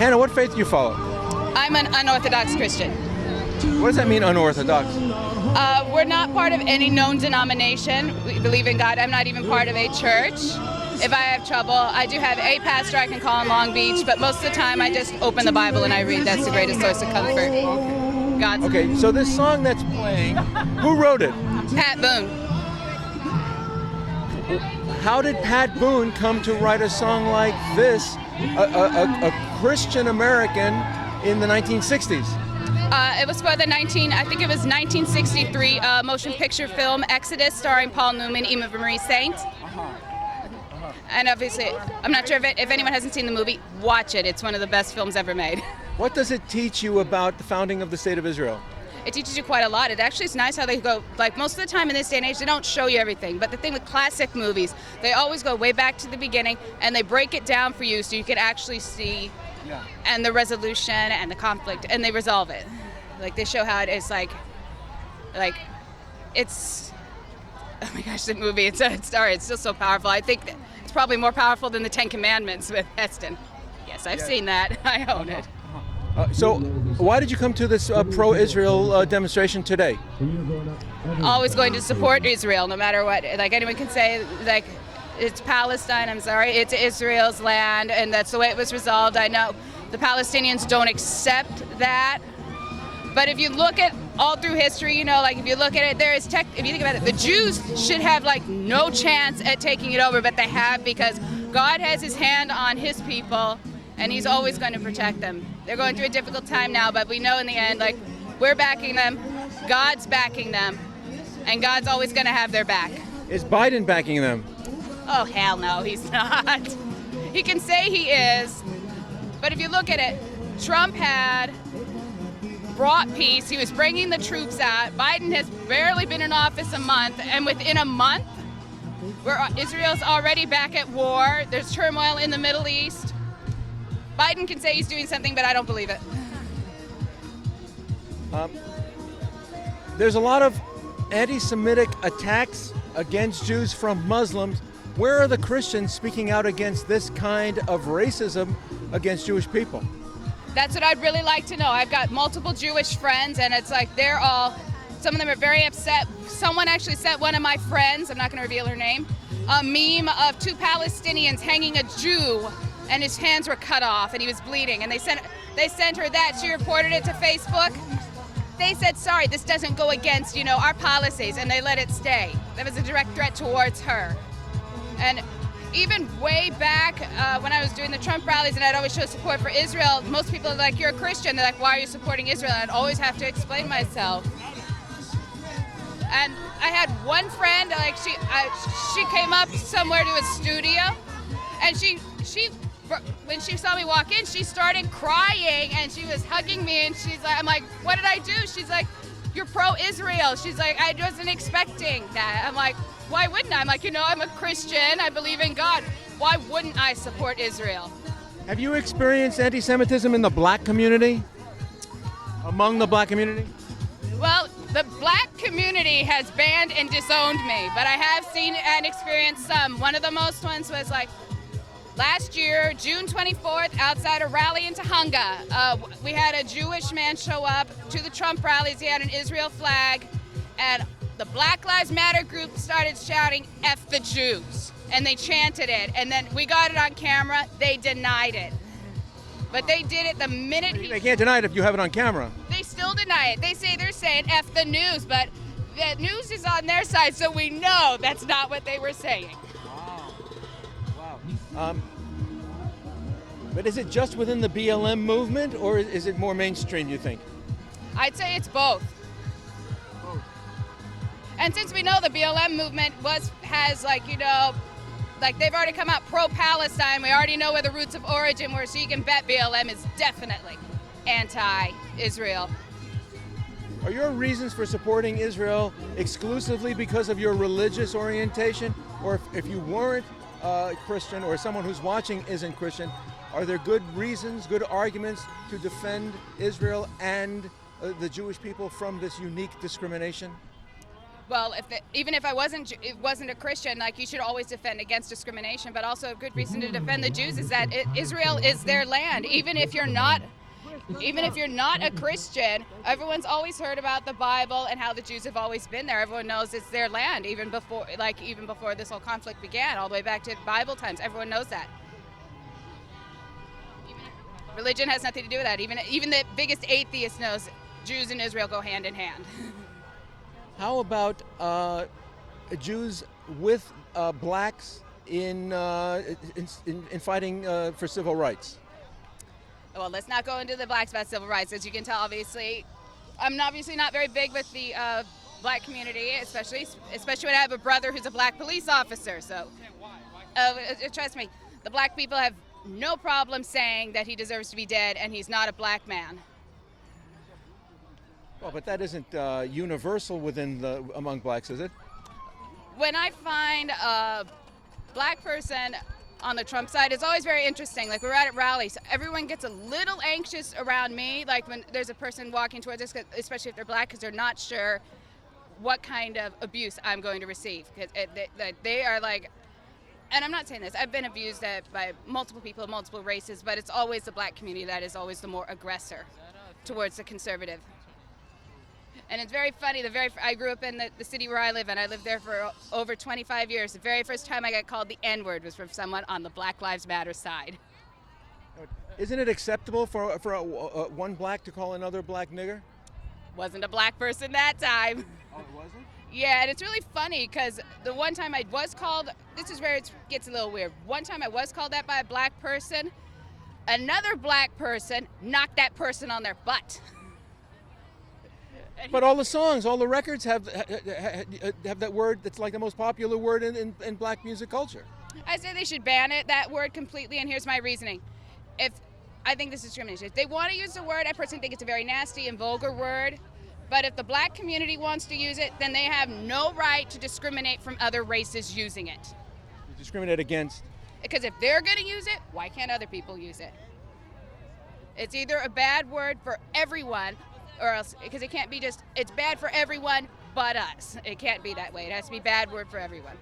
Hannah, what faith do you follow? I'm an unorthodox Christian. What does that mean, unorthodox? We're not part of any known denomination. We believe in God. I'm not even part of a church. If I have trouble, I do have a pastor I can call in Long Beach, but most of the time I just open the Bible and I read. That's the greatest source of comfort. God's. Okay, so this song that's playing, who wrote it? Pat Boone. How did Pat Boone come to write a song like this, a Christian American in the 1960s? It was for the 1963 motion picture film Exodus, starring Paul Newman, Eva Marie Saint. And obviously, I'm not sure if anyone hasn't seen the movie, watch it. It's one of the best films ever made. What does it teach you about the founding of the State of Israel? It teaches you quite a lot. It actually is nice how they go, like most of the time in this day and age, they don't show you everything. But the thing with classic movies, they always go way back to the beginning and they break it down for you so you can actually see and the resolution and the conflict, and they resolve it. Like they show how it is like it's, oh my gosh, the movie, it's still so powerful. I think that it's probably more powerful than the Ten Commandments with Heston. Yes, I've seen that. I own it. So why did you come to this pro-Israel demonstration today? Always going to support Israel, no matter what. Like anyone can say, like, it's Palestine, I'm sorry, it's Israel's land, and that's the way it was resolved. I know the Palestinians don't accept that, but if you look at all through history, you know, like if you look at it, if you think about it, the Jews should have like no chance at taking it over, but they have, because God has his hand on his people, and he's always going to protect them. They're going through a difficult time now, but we know in the end, like, we're backing them, God's backing them, and God's always going to have their back. Is Biden backing them? Oh, hell no, he's not. He can say he is, but if you look at it, Trump had brought peace. He was bringing the troops out. Biden has barely been in office a month, and within a month, Israel's already back at war. There's turmoil in the Middle East. Biden can say he's doing something, but I don't believe it. There's a lot of anti-Semitic attacks against Jews from Muslims. Where are the Christians speaking out against this kind of racism against Jewish people? That's what I'd really like to know. I've got multiple Jewish friends, and it's like some of them are very upset. Someone actually sent one of my friends, I'm not going to reveal her name, a meme of two Palestinians hanging a Jew, and his hands were cut off and he was bleeding, and they sent her that. She reported it to Facebook. They said, sorry, this doesn't go against, our policies, and they let it stay. That was a direct threat towards her. And even way back when I was doing the Trump rallies and I'd always show support for Israel, most people are like, you're a Christian. They're like, why are you supporting Israel? And I'd always have to explain myself. And I had one friend, like she came up somewhere to a studio, and she when she saw me walk in, she started crying and she was hugging me, and she's like, I'm like, what did I do? She's like, you're pro-Israel. She's like, I wasn't expecting that. I'm like, why wouldn't I? I'm like, I'm a Christian. I believe in God. Why wouldn't I support Israel? Have you experienced anti-Semitism in the black community? Among the black community? Well, the black community has banned and disowned me, but I have seen and experienced some. One of the most ones was like last year, June 24th, outside a rally in Tahunga. We had a Jewish man show up to the Trump rallies. He had an Israel flag, and the Black Lives Matter group started shouting, F the Jews, and they chanted it, and then we got it on camera. They denied it. But they did it the minute They can't deny it if you have it on camera. They still deny it. They're saying F the news, but the news is on their side, so we know that's not what they were saying. Wow. But is it just within the BLM movement, or is it more mainstream, you think? I'd say it's both. And since we know the BLM movement has they've already come out pro-Palestine, we already know where the roots of origin were, so you can bet BLM is definitely anti-Israel. Are your reasons for supporting Israel exclusively because of your religious orientation? Or if you weren't Christian, or someone who's watching isn't Christian, are there good reasons, good arguments to defend Israel and the Jewish people from this unique discrimination? Well, even if I wasn't a Christian, like, you should always defend against discrimination, but also a good reason to defend the Jews is that Israel is their land. Even if you're not a Christian, everyone's always heard about the Bible and how the Jews have always been there. Everyone knows it's their land, even before this whole conflict began, all the way back to Bible times. Everyone knows that. Religion has nothing to do with that. Even the biggest atheist knows Jews and Israel go hand in hand. How about Jews with blacks in fighting for civil rights? Well, let's not go into the blacks about civil rights. As you can tell, obviously, I'm obviously not very big with the black community, especially when I have a brother who's a black police officer. So, trust me, the black people have no problem saying that he deserves to be dead and he's not a black man. Well, but that isn't universal among blacks, is it? When I find a black person on the Trump side, it's always very interesting. Like, we're at rallies, everyone gets a little anxious around me, like when there's a person walking towards us, especially if they're black, because they're not sure what kind of abuse I'm going to receive. Because they are like, and I'm not saying this, I've been abused by multiple people, multiple races, but it's always the black community that is always the more aggressor towards the conservative. And it's very funny, I grew up in the city where I live, and I lived there for over 25 years. The very first time I got called the N-word was from someone on the Black Lives Matter side. Isn't it acceptable for one black to call another black nigger? Wasn't a black person that time. Oh, it wasn't? Yeah, and it's really funny because the one time I was called, this is where it gets a little weird. One time I was called that by a black person, another black person knocked that person on their butt. But all the songs, all the records have that word that's like the most popular word in black music culture. I say they should ban that word completely, and here's my reasoning. I think this is discrimination. If they want to use the word, I personally think it's a very nasty and vulgar word. But if the black community wants to use it, then they have no right to discriminate from other races using it. You discriminate against? Because if they're going to use it, why can't other people use it? It's either a bad word for everyone, or else, because it can't be just, it's bad for everyone but us. It can't be that way. It has to be a bad word for everyone.